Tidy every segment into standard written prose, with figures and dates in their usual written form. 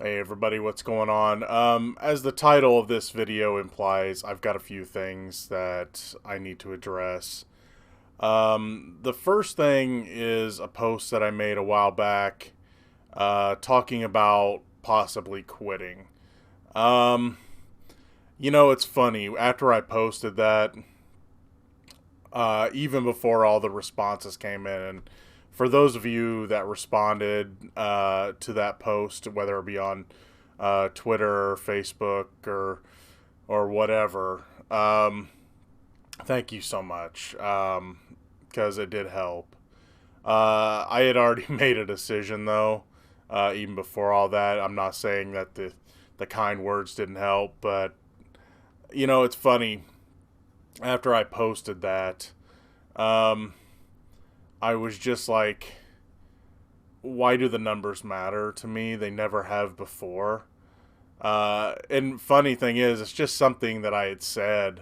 Hey everybody, what's going on? As the title of this video implies, I've got a few things that I need to address. The first thing is a post that I made a while back, talking about possibly quitting. Um, it's funny, after I posted that, even before all the responses came in, and for those of you that responded to that post, whether it be on Twitter or Facebook or whatever, thank you so much, because it did help. I had already made a decision though, even before all that. I'm not saying that the kind words didn't help, but it's funny. After I posted that, um, I was just like, why do the numbers matter to me? They never have before. And funny thing is, it's just something that I had said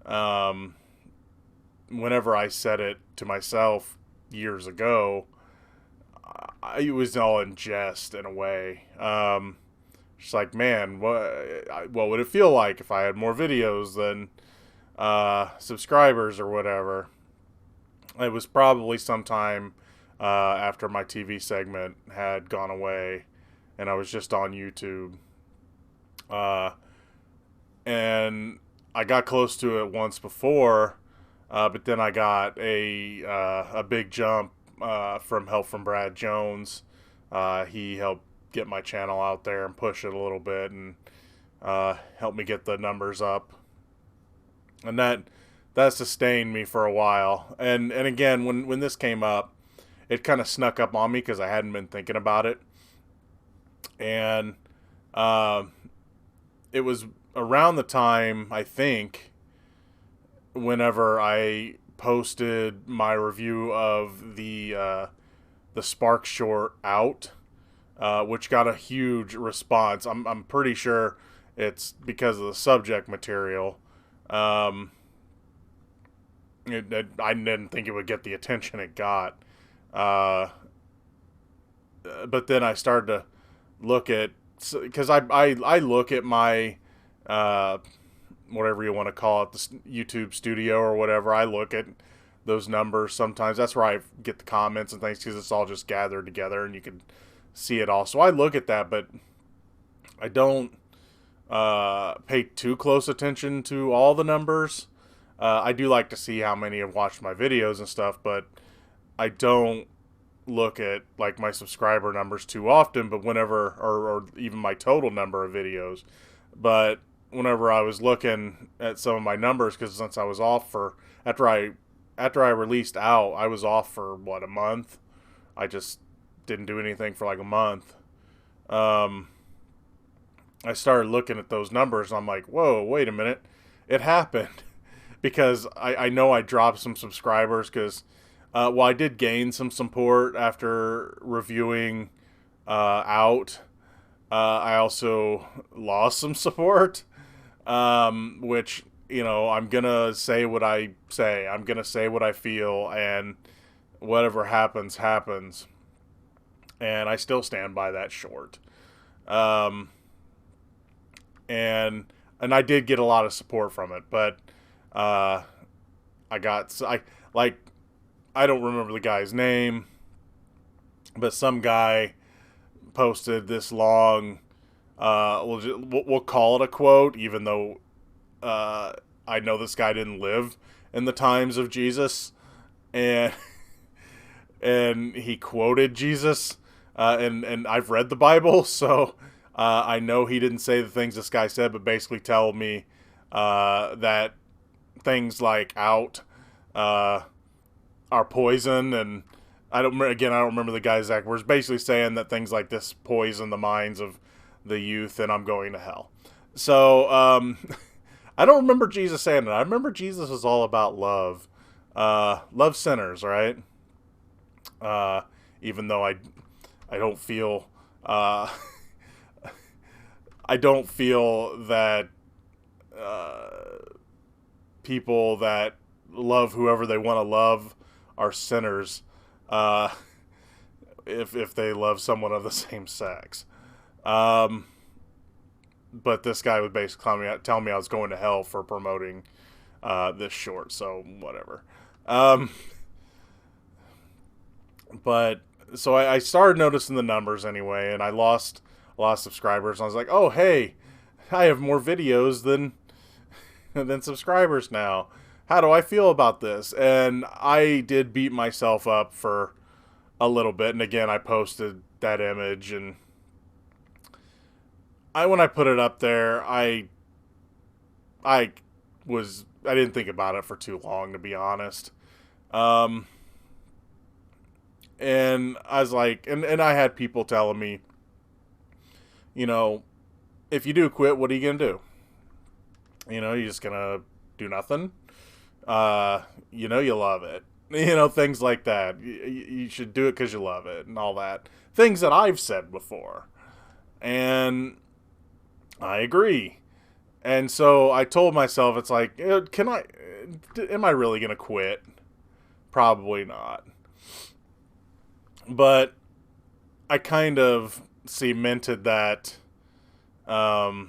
um, whenever I said it to myself years ago. It was all in jest in a way. Just like, man, what would it feel like if I had more videos than subscribers or whatever? It was probably sometime after my TV segment had gone away and I was just on YouTube. Uh, and I got close to it once before, but then I got a big jump from help from Brad Jones. He helped get my channel out there and push it a little bit and helped me get the numbers up. And that sustained me for a while. And again, when this came up, it kind of snuck up on me because I hadn't been thinking about it. And uh, it was around the time, I think, whenever I posted my review of the Spark short Out, which got a huge response. I'm pretty sure it's because of the subject material. Um, I didn't think it would get the attention it got. Uh, but then I started to look at, because I look at my uh, whatever you want to call it, the YouTube studio or whatever. I look at those numbers sometimes. That's where I get the comments and things because it's all just gathered together and you can see it all. So I look at that, but I don't pay too close attention to all the numbers. I do like to see how many have watched my videos and stuff, but I don't look at like my subscriber numbers too often, but whenever, or even my total number of videos. But whenever I was looking at some of my numbers, because since I was off for, after I released Out, I was off for what, a month. I just didn't do anything for like a month. Um, I started looking at those numbers and I'm like, whoa, wait a minute. It happened. Because I know I dropped some subscribers because, well, I did gain some support after reviewing Out. I also lost some support, which, I'm going to say what I say. I'm going to say what I feel, and whatever happens, happens. And I still stand by that short. Um, and I did get a lot of support from it, but uh, like, I don't remember the guy's name, but some guy posted this long, we'll call it a quote, even though uh, I know this guy didn't live in the times of Jesus, and and he quoted Jesus, and I've read the Bible, so I know he didn't say the things this guy said, but basically tell me that things like Out uh, are poison, and I don't remember the guy's exact words. Basically saying that things like this poison the minds of the youth, and I'm going to hell. So I don't remember Jesus saying it. I remember Jesus was all about love, love sinners, right? Uh, Even though I don't feel uh, I don't feel that uh, people that love whoever they want to love are sinners, uh, if they love someone of the same sex. But this guy was basically telling me I was going to hell for promoting this short, so whatever. Um, but so I started noticing the numbers anyway, and I lost a lot of subscribers. And I was like, oh hey, I have more videos than subscribers now. How do I feel about this? And I did beat myself up for a little bit. And again, I posted that image, and when I put it up there, I didn't think about it for too long, to be honest. Um, and I was like, and I had people telling me, you know, if you do quit, what are you gonna do? You're just gonna do nothing. You love it. Things like that. You should do it because you love it and all that. Things that I've said before. And I agree. And so I told myself, it's like, am I really going to quit? Probably not. But I kind of cemented that to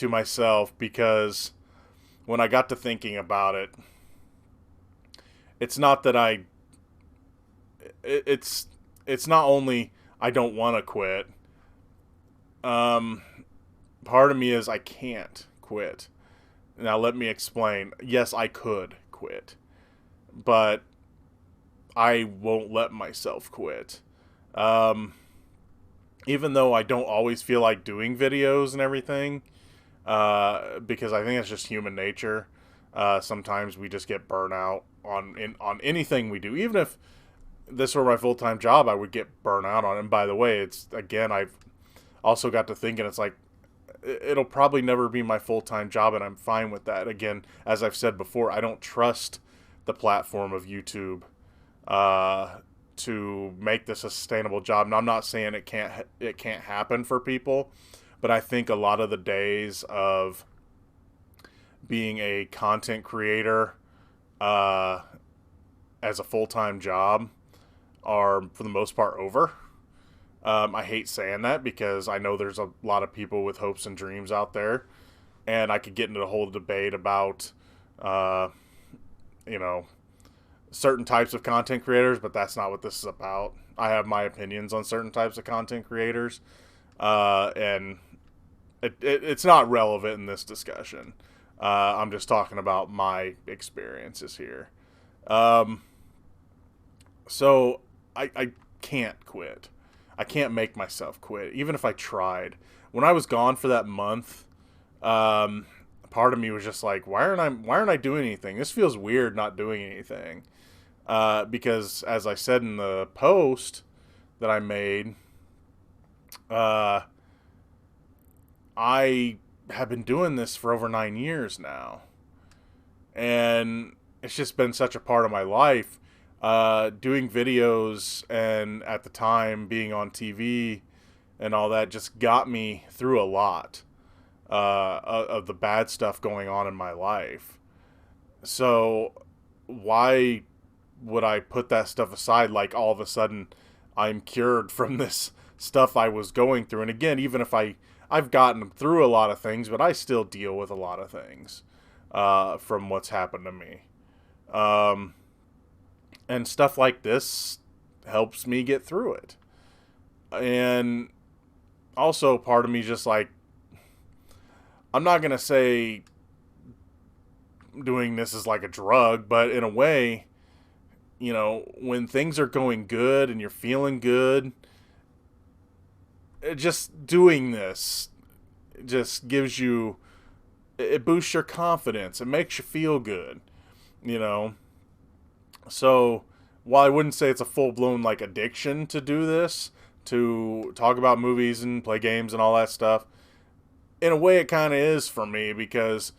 myself, because when I got to thinking about it, it's not that it's not only I don't want to quit. Part of me is I can't quit. Now let me explain. Yes, I could quit, but I won't let myself quit. Even though I don't always feel like doing videos and everything, because I think it's just human nature. Sometimes we just get burnout on anything we do. Even if this were my full-time job, I would get burnout on it. And by the way, I've also got to thinking, it's like, it'll probably never be my full-time job, and I'm fine with that. Again, as I've said before, I don't trust the platform of YouTube to make this a sustainable job. And I'm not saying it can't happen for people, but I think a lot of the days of being a content creator as a full-time job are, for the most part, over. I hate saying that, because I know there's a lot of people with hopes and dreams out there, and I could get into a whole debate about, certain types of content creators, but that's not what this is about. I have my opinions on certain types of content creators, and it's not relevant in this discussion. I'm just talking about my experiences here. So I can't quit. I can't make myself quit, even if I tried. When I was gone for that month, part of me was just like, why aren't I doing anything? This feels weird, not doing anything. Because, as I said in the post that I made, I have been doing this for over 9 years now, and it's just been such a part of my life. Doing videos, and at the time being on TV and all that, just got me through a lot of the bad stuff going on in my life. So why would I put that stuff aside, like all of a sudden I'm cured from this stuff I was going through? And again, even if I've gotten through a lot of things, but I still deal with a lot of things from what's happened to me. And stuff like this helps me get through it. And also, part of me just like, I'm not going to say doing this is like a drug, but in a way, when things are going good and you're feeling good, just doing this just gives you, it boosts your confidence. It makes you feel good, So, while I wouldn't say it's a full-blown, like, addiction to do this, to talk about movies and play games and all that stuff, in a way it kind of is for me, because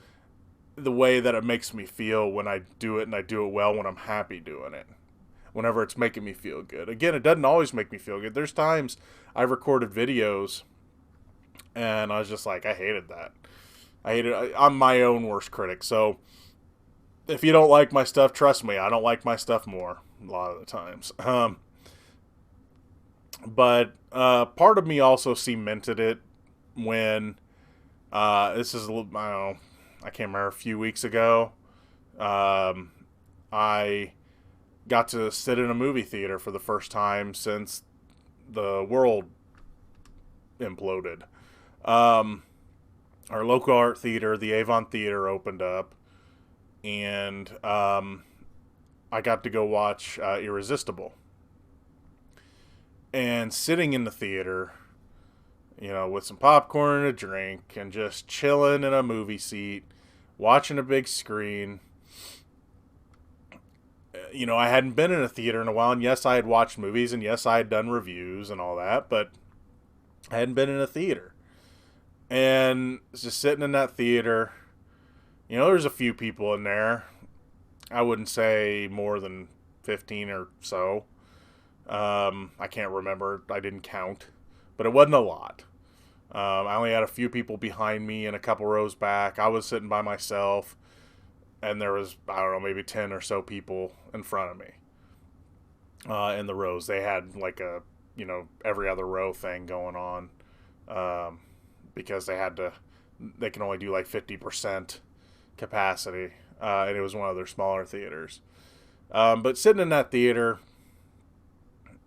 the way that it makes me feel when I do it, and I do it well when I'm happy doing it. Whenever it's making me feel good. Again, it doesn't always make me feel good. There's times I've recorded videos, and I was just like, I hated that. I'm my own worst critic, so if you don't like my stuff, trust me, I don't like my stuff more a lot of the times. But part of me also cemented it when this is a little, I don't know, I can't remember, a few weeks ago. Um, I got to sit in a movie theater for the first time since the world imploded. Um, our local art theater, the Avon Theater, opened up, and I got to go watch Irresistible. And sitting in the theater, with some popcorn and a drink, and just chilling in a movie seat, watching a big screen. I hadn't been in a theater in a while, and yes, I had watched movies, and yes, I had done reviews and all that, but I hadn't been in a theater. And just sitting in that theater, there's a few people in there. I wouldn't say more than 15 or so. I can't remember. I didn't count. But it wasn't a lot. I only had a few people behind me and a couple rows back. I was sitting by myself. And there was, I don't know, maybe 10 or so people in front of me in the rows. They had like a, every other row thing going on because they can only do like 50% capacity. And it was one of their smaller theaters. But sitting in that theater,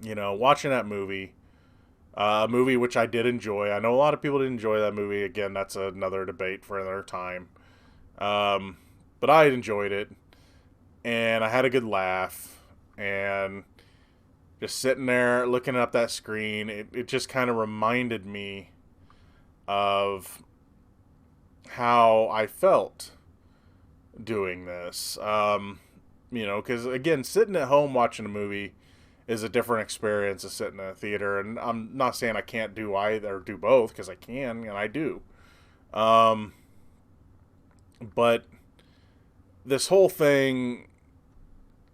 watching that movie, a movie which I did enjoy. I know a lot of people didn't enjoy that movie. Again, that's another debate for another time. But I enjoyed it, and I had a good laugh, and just sitting there looking up that screen, it just kind of reminded me of how I felt doing this. Because, again, sitting at home watching a movie is a different experience as sitting in a theater, and I'm not saying I can't do either or do both, because I can, and I do. But this whole thing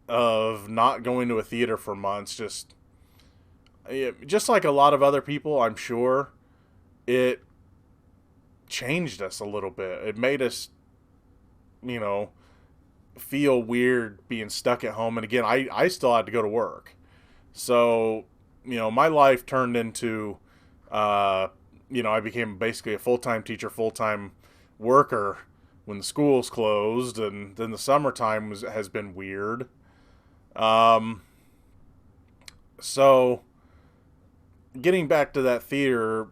of not going to a theater for months, just like a lot of other people, I'm sure, it changed us a little bit. It made us, feel weird being stuck at home. And again, I still had to go to work. So, my life turned into, I became basically a full-time teacher, full-time worker when the schools closed, and then the summertime has been weird. So getting back to that theater,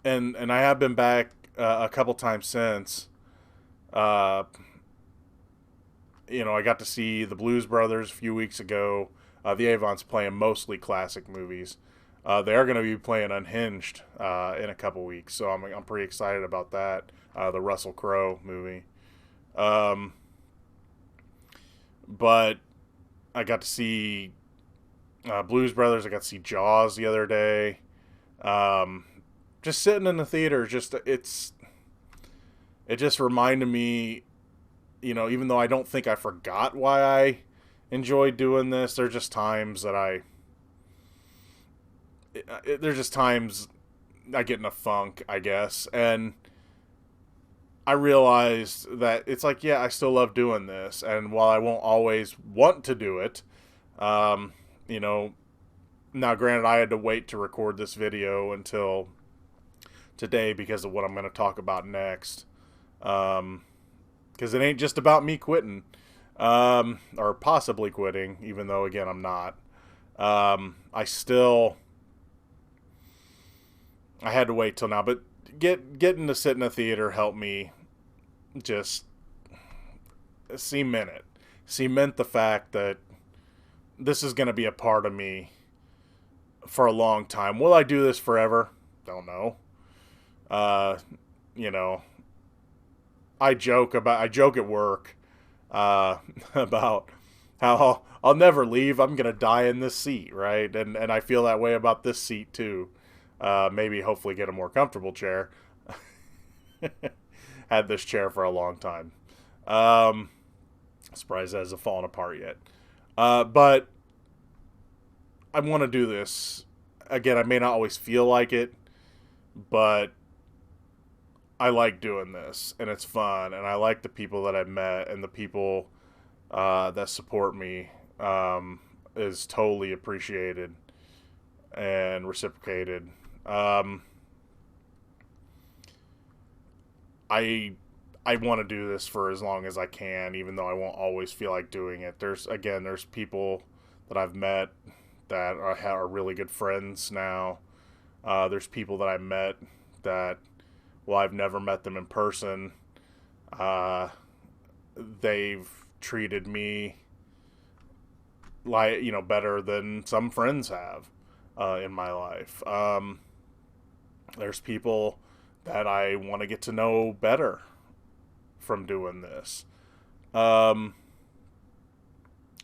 and I have been back a couple times since. I got to see the Blues Brothers a few weeks ago. The Avon's playing mostly classic movies. They are going to be playing Unhinged in a couple weeks, so I'm pretty excited about that. The Russell Crowe movie. But I got to see Blues Brothers. I got to see Jaws the other day. Just sitting in the theater, it just reminded me, even though I don't think I forgot why I enjoyed doing this, there's just times that there's just times I get in a funk, I guess, and I realized that it's like, yeah, I still love doing this, and while I won't always want to do it, now granted, I had to wait to record this video until today because of what I'm going to talk about next, because it ain't just about me quitting, or possibly quitting, even though, again, I'm not. I had to wait till now, but getting to sit in a theater helped me just cement the fact that this is going to be a part of me for a long time. Will I do this forever? Don't know. You know, I joke at work about how I'll never leave. I'm gonna die in this seat, right? And I feel that way about this seat too. Maybe hopefully get a more comfortable chair. Had this chair for a long time. Surprised it hasn't fallen apart yet. But I want to do this again. I may not always feel like it, but I like doing this, and it's fun, and I like the people that I've met, and the people that support me is totally appreciated. and reciprocated. Um, I I want to do this for as long as I can, even though I won't always feel like doing it. There's people that I've met that are really good friends now. There's people that I met that, well, I've never met them in person. Uh, they've treated me like, better than some friends have in my life. There's people that I want to get to know better from doing this. Um,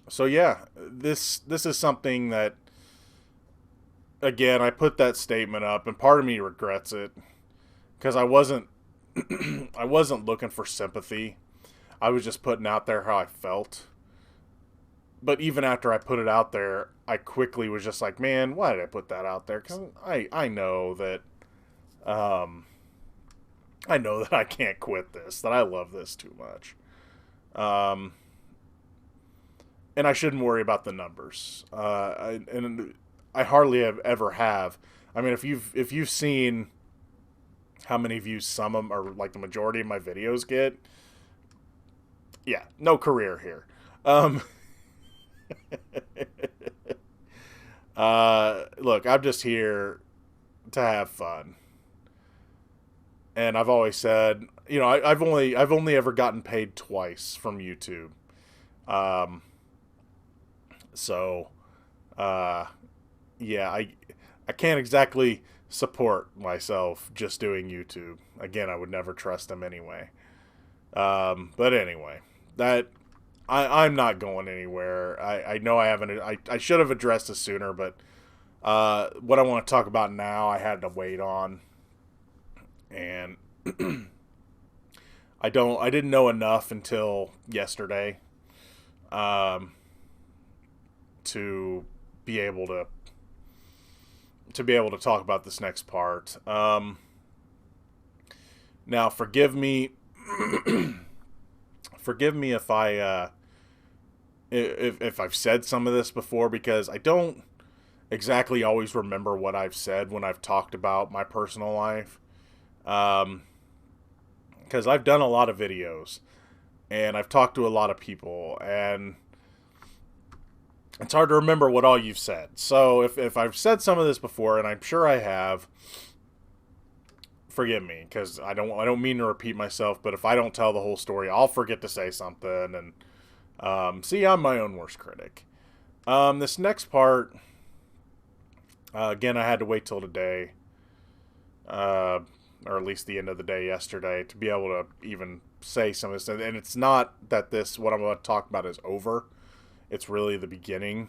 so yeah, this is something that, again, I put that statement up, and part of me regrets it because I wasn't I wasn't looking for sympathy. I was just putting out there how I felt. But even after I put it out there, I quickly was just like, man, why did I put that out there? Because I know that um, I know that I can't quit this, that I love this too much. Um, and I shouldn't worry about the numbers. And I hardly ever have. I mean, if you've seen how many views some of them, or like the majority of my videos get, yeah, no career here. Um, Look, I'm just here to have fun, and I've always said, I've only ever gotten paid twice from YouTube. Um, so, uh, yeah, I can't exactly support myself just doing YouTube. Again, I would never trust them anyway. But anyway, that I'm not going anywhere. I know I haven't. I should have addressed this sooner, but what I want to talk about now, I had to wait on, and I didn't know enough until yesterday, um, to be able to talk about this next part. Now, forgive me if if I've said some of this before, because I don't exactly always remember what I've said when I've talked about my personal life. Um, because I've done a lot of videos and I've talked to a lot of people, and it's hard to remember what all you've said. So if I've said some of this before, and I'm sure I have, forgive me, because I don't mean to repeat myself. But if I don't tell the whole story, I'll forget to say something, and see, I'm my own worst critic. This next part, again, I had to wait till today, or at least the end of the day yesterday, to be able to even say some of this. And it's not that what I'm going to talk about is over. It's really the beginning.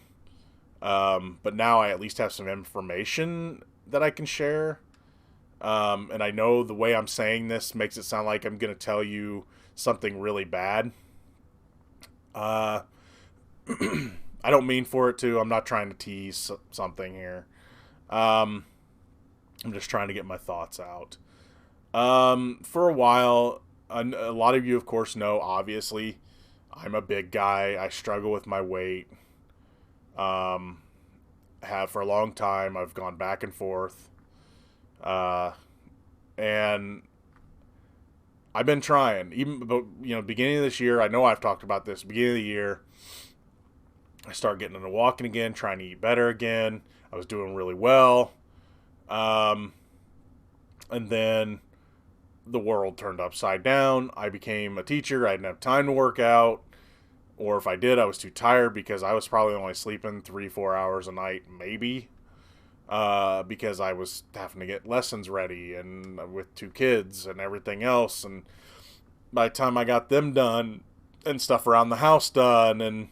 But now I at least have some information that I can share. And I know the way I'm saying this makes it sound like I'm going to tell you something really bad. I don't mean for it to. I'm not trying to tease something here. I'm just trying to get my thoughts out. For a while, a lot of you, of course, know, obviously, I'm a big guy. I struggle with my weight. Have for a long time. I've gone back and forth. And I've been trying. Even, but, beginning of this year, I know I've talked about this. Beginning of the year, I started getting into walking again, trying to eat better again. I was doing really well. And then the world turned upside down. I became a teacher. I didn't have time to work out. Or if I did, I was too tired, because I was probably only sleeping 3-4 hours a night, maybe. Because I was having to get lessons ready, and with 2 kids and everything else. And by the time I got them done and stuff around the house done, and,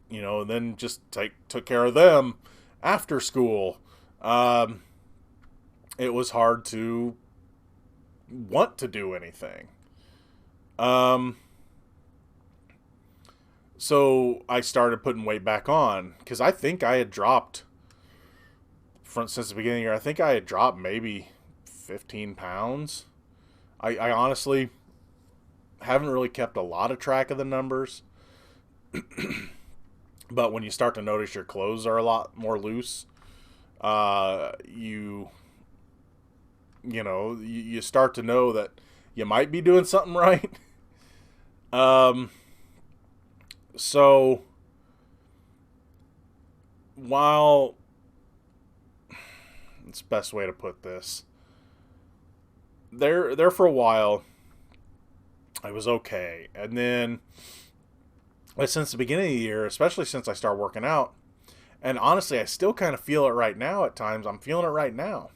then just took care of them after school, it was hard to want to do anything. So I started putting weight back on, because I think I had dropped since the beginning of the year. I think I had dropped maybe 15 pounds. I honestly haven't really kept a lot of track of the numbers. But when you start to notice your clothes are a lot more loose, you you start to know that you might be doing something right. um, so while it's the best way to put this, there for a while, I was okay, and then since the beginning of the year, especially since I started working out, and honestly, I still kind of feel it right now at times. I'm feeling it right now.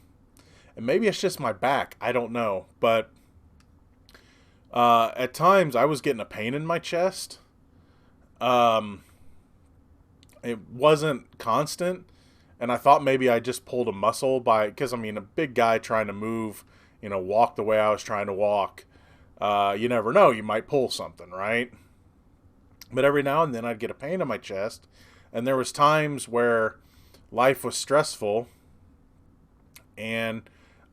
And maybe it's just my back. I don't know. But at times, I was getting a pain in my chest. Um, it wasn't constant. And I thought maybe I just pulled a muscle because I mean, a big guy trying to move, walk the way I was trying to walk. You never know. You might pull something, right? But every now and then I'd get a pain in my chest. And there was times where life was stressful and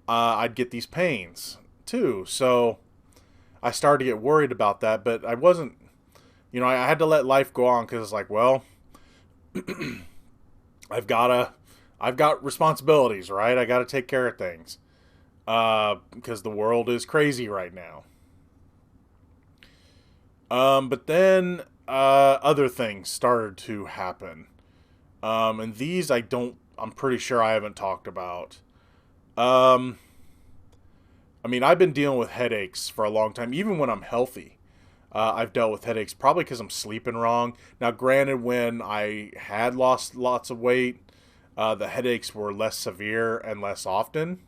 I'd get these pains too. So I started to get worried about that, but I wasn't, I had to let life go on because it's like, well, I've got responsibilities, right? I got to take care of things because the world is crazy right now. But then other things started to happen. And these I'm pretty sure I haven't talked about. Um, I mean, I've been dealing with headaches for a long time, even when I'm healthy. I've dealt with headaches, probably because I'm sleeping wrong. Now, granted, when I had lost lots of weight, the headaches were less severe and less often.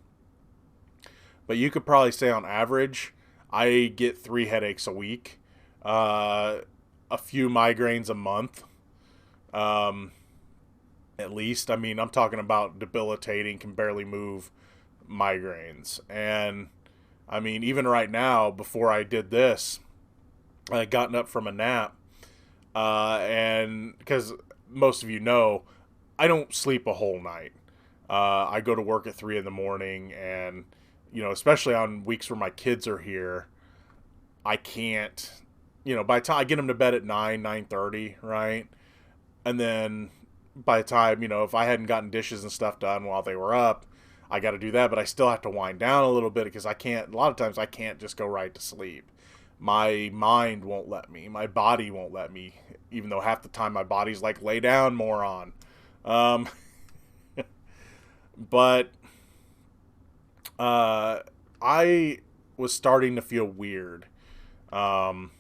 But you could probably say on average, I get 3 headaches a week, a few migraines a month, at least. I mean, I'm talking about debilitating, can barely move migraines. And I mean, even right now, before I did this, I had gotten up from a nap, and because most of you know, I don't sleep a whole night. I go to work at 3 in the morning, and especially on weeks where my kids are here, I can't. By the time I get them to bed at 9:30, right, and then by the time if I hadn't gotten dishes and stuff done while they were up, I got to do that. But I still have to wind down a little bit because I can't. A lot of times I can't just go right to sleep. My mind won't let me. My body won't let me. Even though half the time my body's like, lay down, moron. Um, but I was starting to feel weird. Um,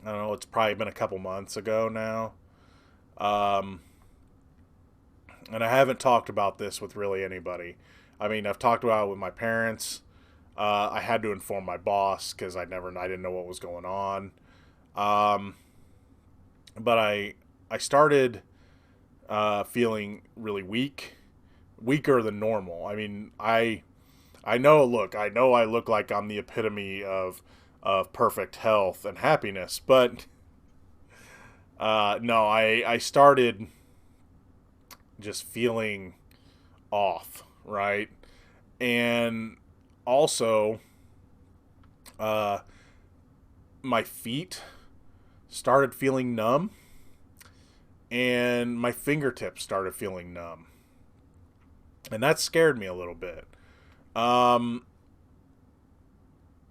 I don't know. It's probably been a couple months ago now. Um, and I haven't talked about this with really anybody. I mean, I've talked about it with my parents. I had to inform my boss because I didn't know what was going on. Um, but I started feeling really weak, weaker than normal. I mean, I know. Look, I know I look like I'm the epitome of perfect health and happiness, but no, I started just feeling off, right? And also, uh, my feet started feeling numb, and my fingertips started feeling numb, and that scared me a little bit. Um,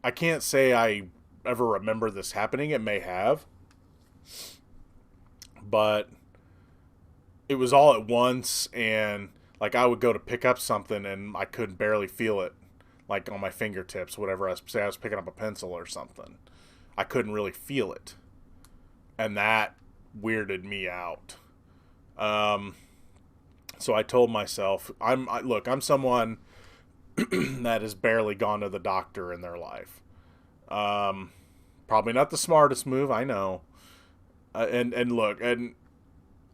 I can't say I ever remember this happening. It may have, but it was all at once, and like I would go to pick up something and I could barely feel it, like on my fingertips, whatever. I was picking up a pencil or something. I couldn't really feel it, and that weirded me out. Um, so I told myself, look, I'm someone that has barely gone to the doctor in their life. Um, Probably not the smartest move, I know. And look, and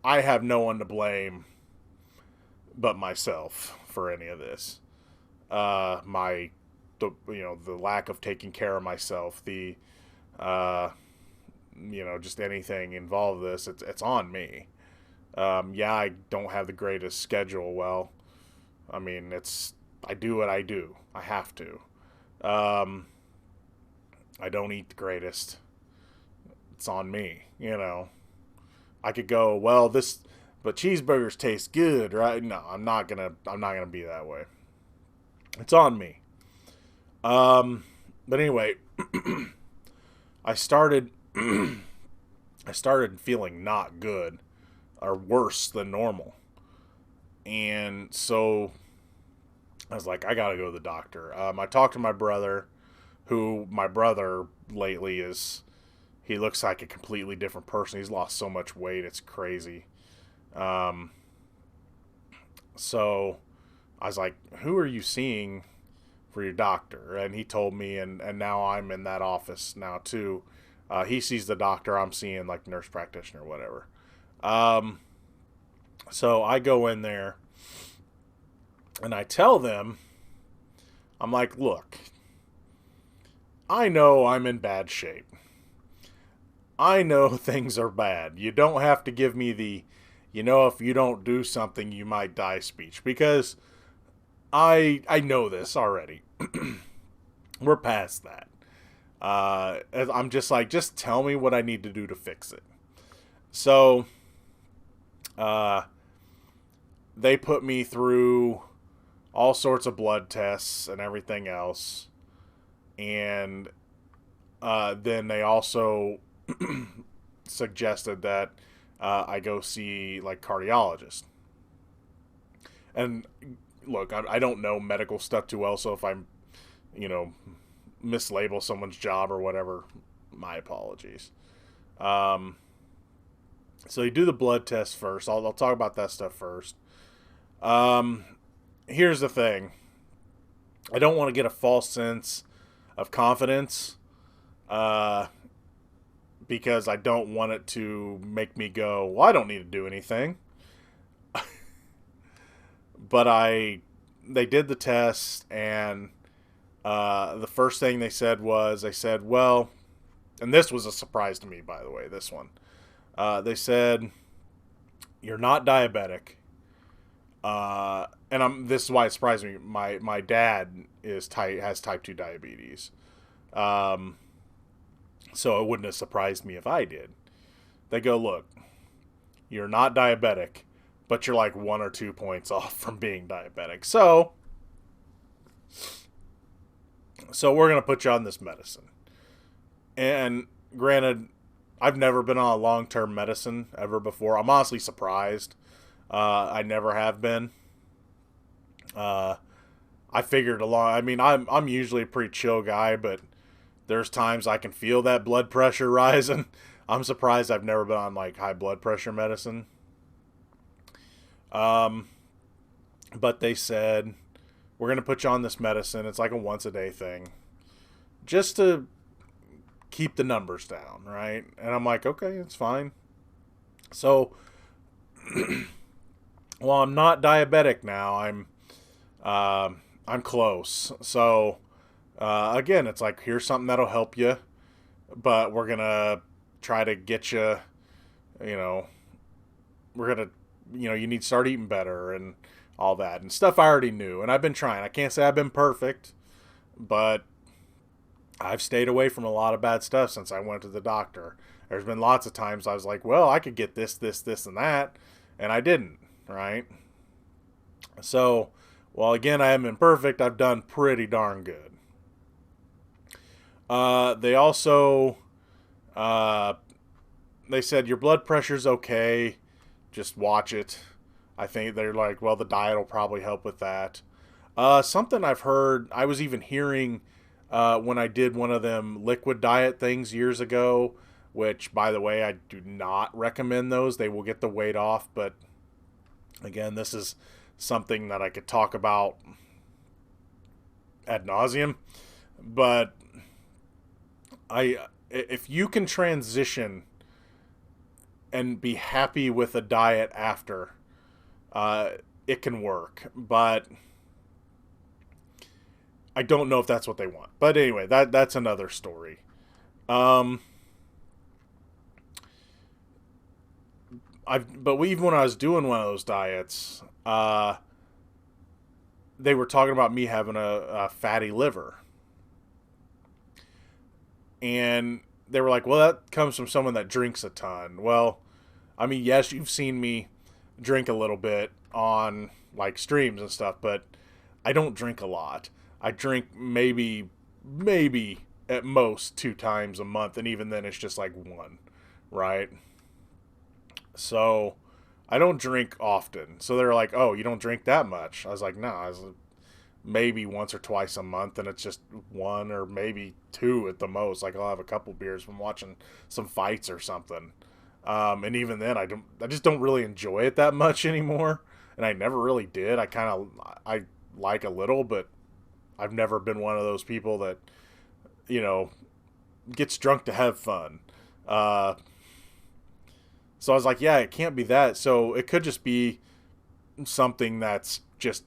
I have no one to blame but myself for any of this. My the lack of taking care of myself, the uh, just anything involved with this, it's on me. Yeah, I don't have the greatest schedule. Well, I mean, I do what I do. I have to. Um, I don't eat the greatest. It's on me. I could go, well, but cheeseburgers taste good, right? No, I'm not gonna be that way. It's on me. But anyway, I started I started feeling not good or worse than normal. And so I was like, I gotta go to the doctor. I talked to my brother, who my brother lately he looks like a completely different person. He's lost so much weight, it's crazy. Um, so I was like, who are you seeing for your doctor? And he told me, and now I'm in that office now too. He sees the doctor, I'm seeing like nurse practitioner or whatever. Um, so I go in there and I tell them, I'm like, look, I know I'm in bad shape. I know things are bad. You don't have to give me the, if you don't do something, you might die speech, because I know this already. We're past that. I'm just like, just tell me what I need to do to fix it. So, they put me through all sorts of blood tests and everything else. And then they also suggested that I go see like cardiologist. And look, I don't know medical stuff too well, so if I'm, you know, mislabel someone's job or whatever, my apologies. Um, so you do the blood test first. I'll talk about that stuff first. Um, Here's the thing. I don't want to get a false sense of confidence, uh, because I don't want it to make me go, well, I don't need to do anything. But they did the test, and the first thing they said, well, and this was a surprise to me, by the way, this one. They said, you're not diabetic. This is why it surprised me. My dad has type 2 diabetes. So it wouldn't have surprised me if I did. They go, look, you're not diabetic, but you're like 1 or 2 points off from being diabetic. So we're going to put you on this medicine. And granted, I've never been on a long-term medicine ever before. I'm honestly surprised. I never have been. I figured along. I mean, I'm usually a pretty chill guy, but there's times I can feel that blood pressure rising. I'm surprised I've never been on like high blood pressure medicine. But they said, we're going to put you on this medicine. It's like a once a day thing, just to keep the numbers down, right? And I'm like, okay, it's fine. So, well, I'm not diabetic now. I'm close. So, again, it's like, here's something that'll help you, but we're gonna try to get you, you know, we're gonna, you need to start eating better and all that and stuff I already knew. And I've been trying. I can't say I've been perfect, but I've stayed away from a lot of bad stuff since I went to the doctor. There's been lots of times I was like, well, I could get this, and that, and I didn't, right? So, well, again, I haven't been perfect. I've done pretty darn good. They also, they said, your blood pressure's okay. Just watch it. I think they're like, well, the diet will probably help with that. Something I've heard, I was even hearing when I did one of them liquid diet things years ago, which, by the way, I do not recommend those. They will get the weight off, but again, this is something that I could talk about ad nauseum. But if you can transition and be happy with a diet after, it can work. But I don't know if that's what they want. But anyway, that's another story. Even when I was doing one of those diets, they were talking about me having a fatty liver. And they were like, well, that comes from someone that drinks a ton. Well, I mean, yes, you've seen me drink a little bit on like streams and stuff, but I don't drink a lot. I drink maybe at most 2 times a month, and even then it's just like one, right? So I don't drink often. So they're like, "Oh, you don't drink that much?" I was like, "No, I was maybe once or twice a month, and it's just one or maybe two at the most. Like I'll have a couple beers from watching some fights or something." And even then, I just don't really enjoy it that much anymore. And I never really did. I like a little, but I've never been one of those people that, you know, gets drunk to have fun. Uh, so I was like, yeah, it can't be that. So it could just be something that's just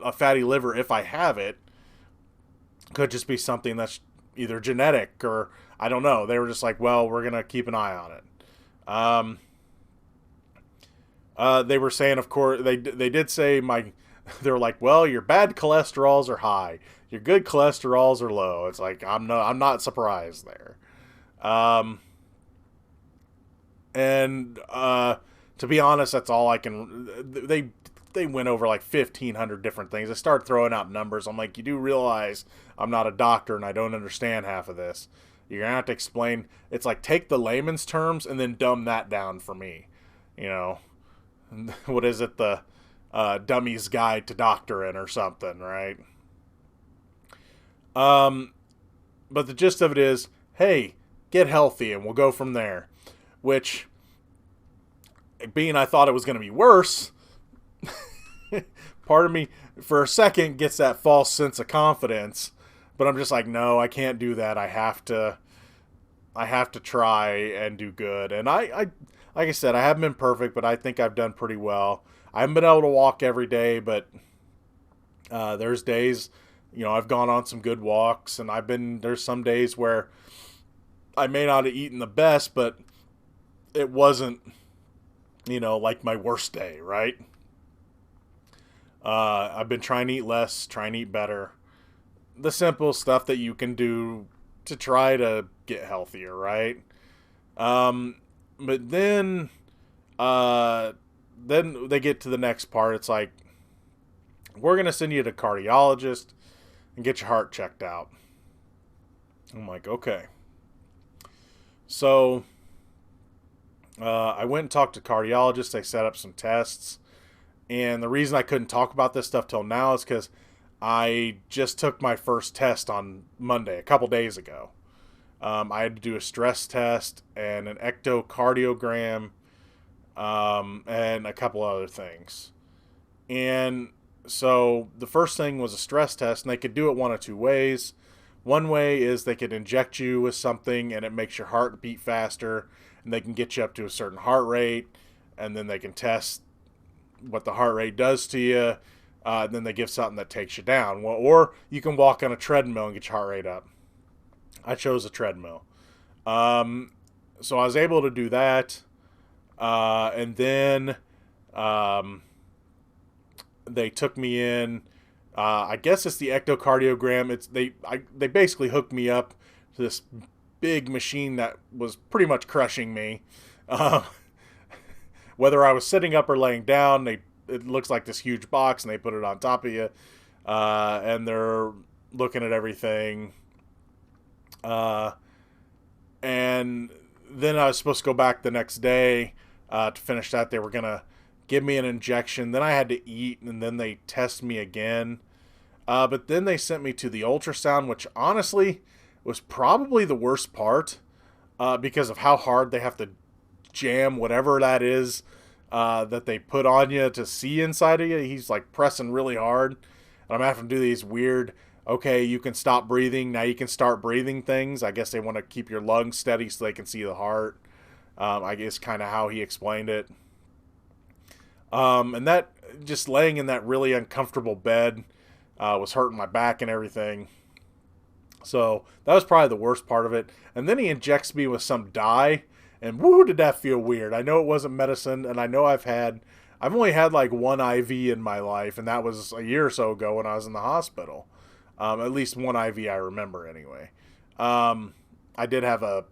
a fatty liver if I have it. Could just be something that's either genetic or I don't know. They were just like, well, we're going to keep an eye on it. They were saying, of course, they did say they were like, well, your bad cholesterols are high, your good cholesterols are low. It's like I'm not surprised there. Um, and to be honest, that's all I can. They went over like 1,500 different things. I started throwing out numbers. I'm like, you do realize I'm not a doctor and I don't understand half of this. You're gonna have to explain. It's like take the layman's terms and then dumb that down for me. You know, what is it? The Dummy's Guide to Doctoring or something, right? Um, but the gist of it is, hey, get healthy and we'll go from there. Which, being I thought it was going to be worse, part of me for a second gets that false sense of confidence. But I'm just like, no, I can't do that. I have to try and do good. And I like I said, I haven't been perfect, but I think I've done pretty well. I haven't been able to walk every day, but there's days, I've gone on some good walks, and there's some days where I may not have eaten the best, but it wasn't, like my worst day, right? I've been trying to eat less, trying to eat better. The simple stuff that you can do to try to get healthier, right? But then they get to the next part. It's like, we're going to send you to a cardiologist and get your heart checked out. I'm like, okay. So I went and talked to cardiologists. They set up some tests. And the reason I couldn't talk about this stuff till now is because I just took my first test on Monday, a couple days ago. I had to do a stress test and an echocardiogram, and a couple other things. And so the first thing was a stress test, and they could do it one of two ways. One way is they could inject you with something, and it makes your heart beat faster, and they can get you up to a certain heart rate, and then they can test what the heart rate does to you. Then they give something that takes you down. Well, or you can walk on a treadmill and get your heart rate up. I chose a treadmill. So I was able to do that. And then they took me in. I guess it's the echocardiogram. They basically hooked me up to this big machine that was pretty much crushing me. Whether I was sitting up or laying down, it looks like this huge box, and they put it on top of you, and they're looking at everything. And then I was supposed to go back the next day to finish that. They were going to give me an injection. Then I had to eat, and then they test me again. But then they sent me to the ultrasound, which honestly was probably the worst part because of how hard they have to jam whatever that is that they put on you to see inside of you. He's like pressing really hard. And I'm having to do these weird, okay, you can stop breathing, now you can start breathing things. I guess they want to keep your lungs steady so they can see the heart. I guess kind of how he explained it. And that, just laying in that really uncomfortable bed was hurting my back and everything. So that was probably the worst part of it. And then he injects me with some dye, and woo, did that feel weird. I know it wasn't medicine, and I know I've only had like one IV in my life, and that was a year or so ago when I was in the hospital. At least one IV I remember anyway. I did have a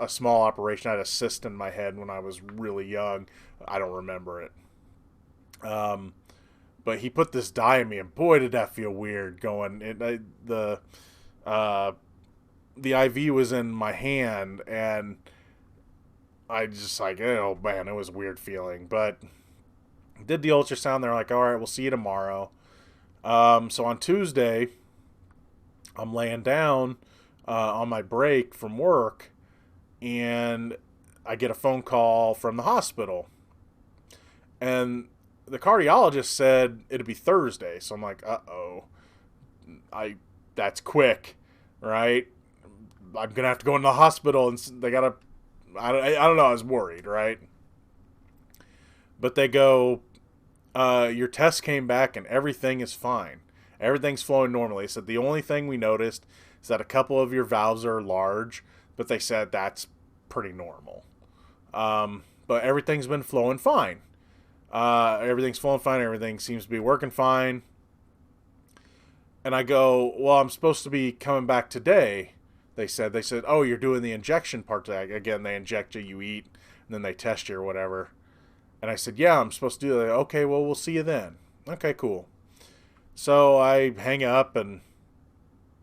small operation. I had a cyst in my head when I was really young. I don't remember it. Um, but he put this dye in me, and boy, did that feel weird going. Uh, the IV was in my hand, and I just like, oh man, it was a weird feeling. But did the ultrasound. They're like, all right, we'll see you tomorrow. So on Tuesday, I'm laying down on my break from work, and I get a phone call from the hospital. And the cardiologist said it'd be Thursday. So I'm like, uh-oh. That's quick, right? I'm going to have to go into the hospital, and they got to, I don't know, I was worried, right? But they go, your test came back and everything is fine. Everything's flowing normally. They said the only thing we noticed is that a couple of your valves are large, but they said that's pretty normal. But everything's been flowing fine. Everything's flowing fine. Everything seems to be working fine. And I go, well, I'm supposed to be coming back today. They said, oh, you're doing the injection part today. Again, they inject you, you eat, and then they test you or whatever. And I said, yeah, I'm supposed to do that. Okay, well, we'll see you then. Okay, cool. So I hang up and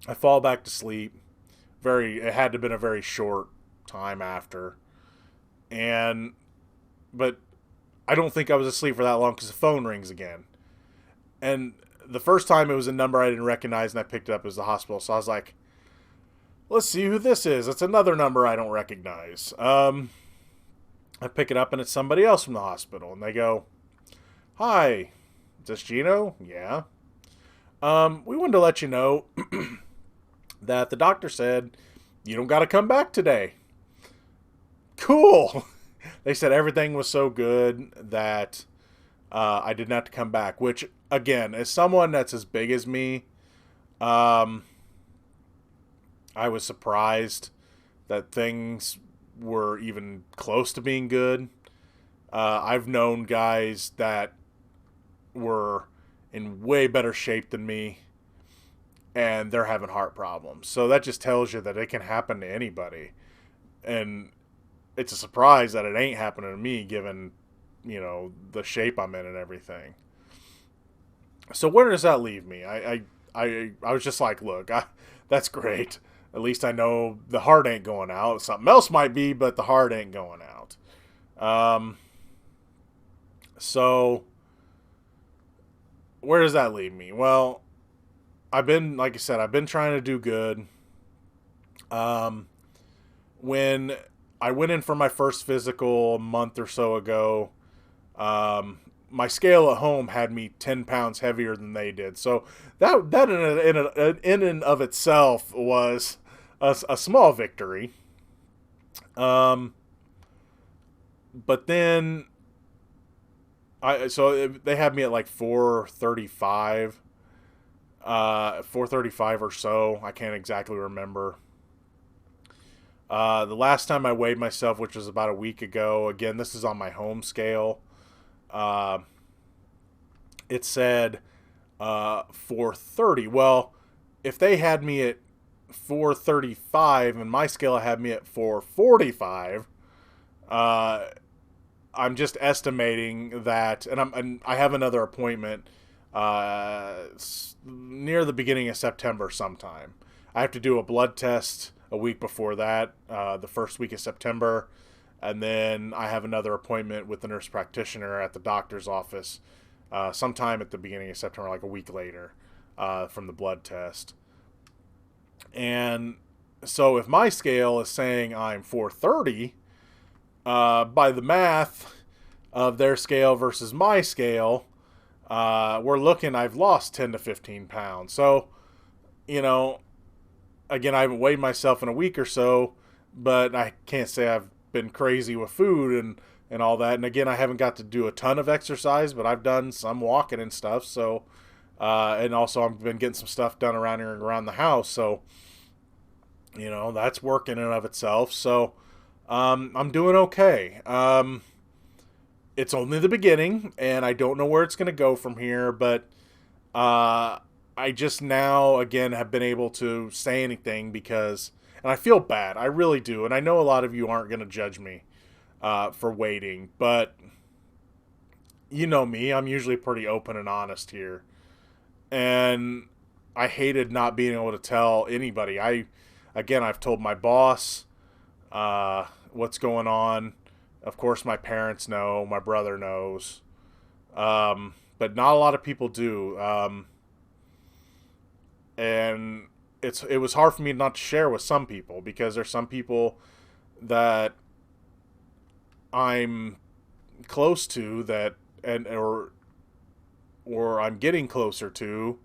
I fall back to sleep. It had to have been a very short time after. But I don't think I was asleep for that long because the phone rings again. And the first time it was a number I didn't recognize, and I picked it up as the hospital. So I was like, let's see who this is. It's another number I don't recognize. I pick it up, and it's somebody else from the hospital. And they go, hi, is this Geno? Yeah. We wanted to let you know that the doctor said you don't got to come back today. Cool. They said everything was so good that I didn't have to come back, which, again, as someone that's as big as me, I was surprised that things were even close to being good. I've known guys that were in way better shape than me, and they're having heart problems. So that just tells you that it can happen to anybody. And it's a surprise that it ain't happening to me, given, the shape I'm in and everything. So where does that leave me? I was just like, look, that's great. At least I know the heart ain't going out. Something else might be, but the heart ain't going out. So where does that leave me? Well, like I said, I've been trying to do good. When I went in for my first physical a month or so ago, my scale at home had me 10 pounds heavier than they did. So that in and of itself was a small victory. But then they had me at like 435, 435 or so. I can't exactly remember. The last time I weighed myself, which was about a week ago, again, this is on my home scale. It said 430. Well, if they had me at 435 and my scale had me at 445, I'm just estimating that, and I have another appointment near the beginning of September sometime. I have to do a blood test a week before that, the first week of September, and then I have another appointment with the nurse practitioner at the doctor's office sometime at the beginning of September, like a week later, from the blood test. And so if my scale is saying I'm 430, by the math of their scale versus my scale, we're looking, I've lost 10 to 15 pounds. So, again, I haven't weighed myself in a week or so, but I can't say I've been crazy with food and all that. And again, I haven't got to do a ton of exercise, but I've done some walking and stuff. So, and also I've been getting some stuff done around here and around the house. So, that's working in and of itself. So, I'm doing okay. It's only the beginning, and I don't know where it's going to go from here, but I just now, again, have been able to say anything because, and I feel bad, I really do, and I know a lot of you aren't going to judge me for waiting, but you know me, I'm usually pretty open and honest here. And I hated not being able to tell anybody. I've told my boss what's going on. Of course, my parents know, my brother knows, but not a lot of people do. And it was hard for me not to share with some people because there's some people that I'm close to that and or I'm getting closer to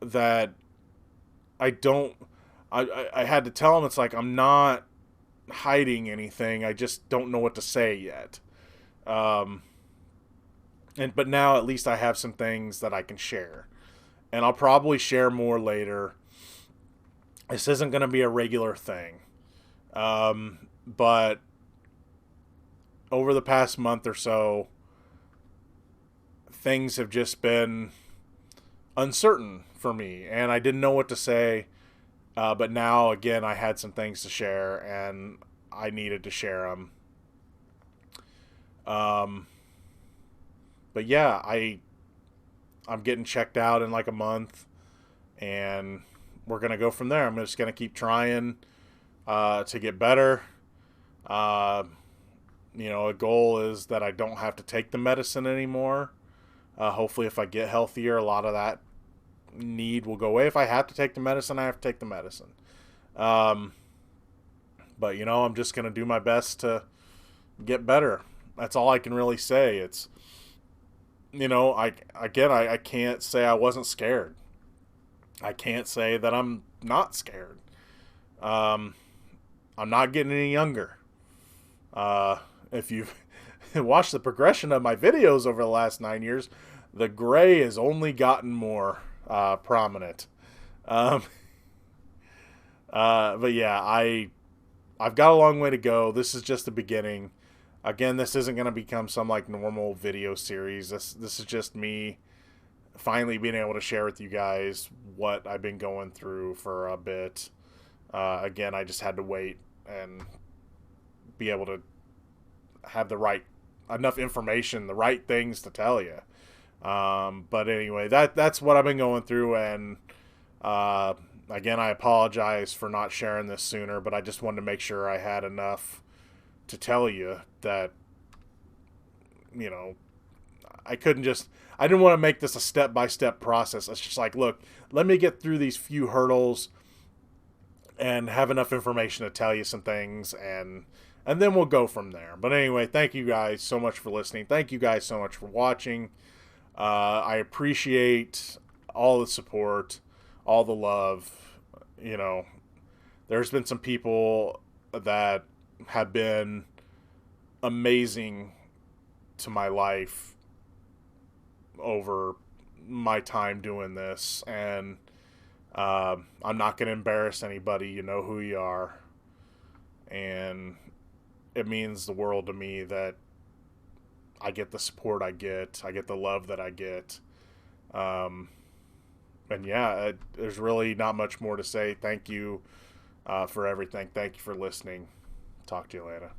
that I don't I had to tell them it's like I'm not hiding anything. I just don't know what to say yet. Um, but now at least I have some things that I can share, and I'll probably share more later. This isn't going to be a regular thing, but over the past month or so, things have just been uncertain for me, and I didn't know what to say. But now, again, I had some things to share, and I needed to share them. Um, but yeah, I'm getting checked out in like a month, and we're gonna go from there. I'm just gonna keep trying to get better. Uh, a goal is that I don't have to take the medicine anymore. Hopefully, if I get healthier, a lot of that need will go away. If I have to take the medicine, I have to take the medicine. Um, but I'm just gonna do my best to get better. That's all I can really say. It's I can't say I wasn't scared. I can't say that I'm not scared. Um, I'm not getting any younger. If you've watched the progression of my videos over the last 9 years, the gray has only gotten more prominent. Um, but yeah, I've got a long way to go. This is just the beginning. Again, this isn't going to become some like normal video series. This is just me finally being able to share with you guys what I've been going through for a bit. Again, I just had to wait and be able to have the right enough information, the right things to tell you. But anyway, that's what I've been going through, and again, I apologize for not sharing this sooner, but I just wanted to make sure I had enough to tell you that you know I didn't want to make this a step-by-step process. It's just like, look, let me get through these few hurdles and have enough information to tell you some things, and then we'll go from there. But anyway, thank you guys so much for listening. Thank you guys so much for watching. I appreciate all the support, all the love. There's been some people that have been amazing to my life over my time doing this, and I'm not going to embarrass anybody. You know who you are, and it means the world to me that I get the support I get the love that I get. And yeah, there's really not much more to say. Thank you for everything. Thank you for listening. Talk to you later.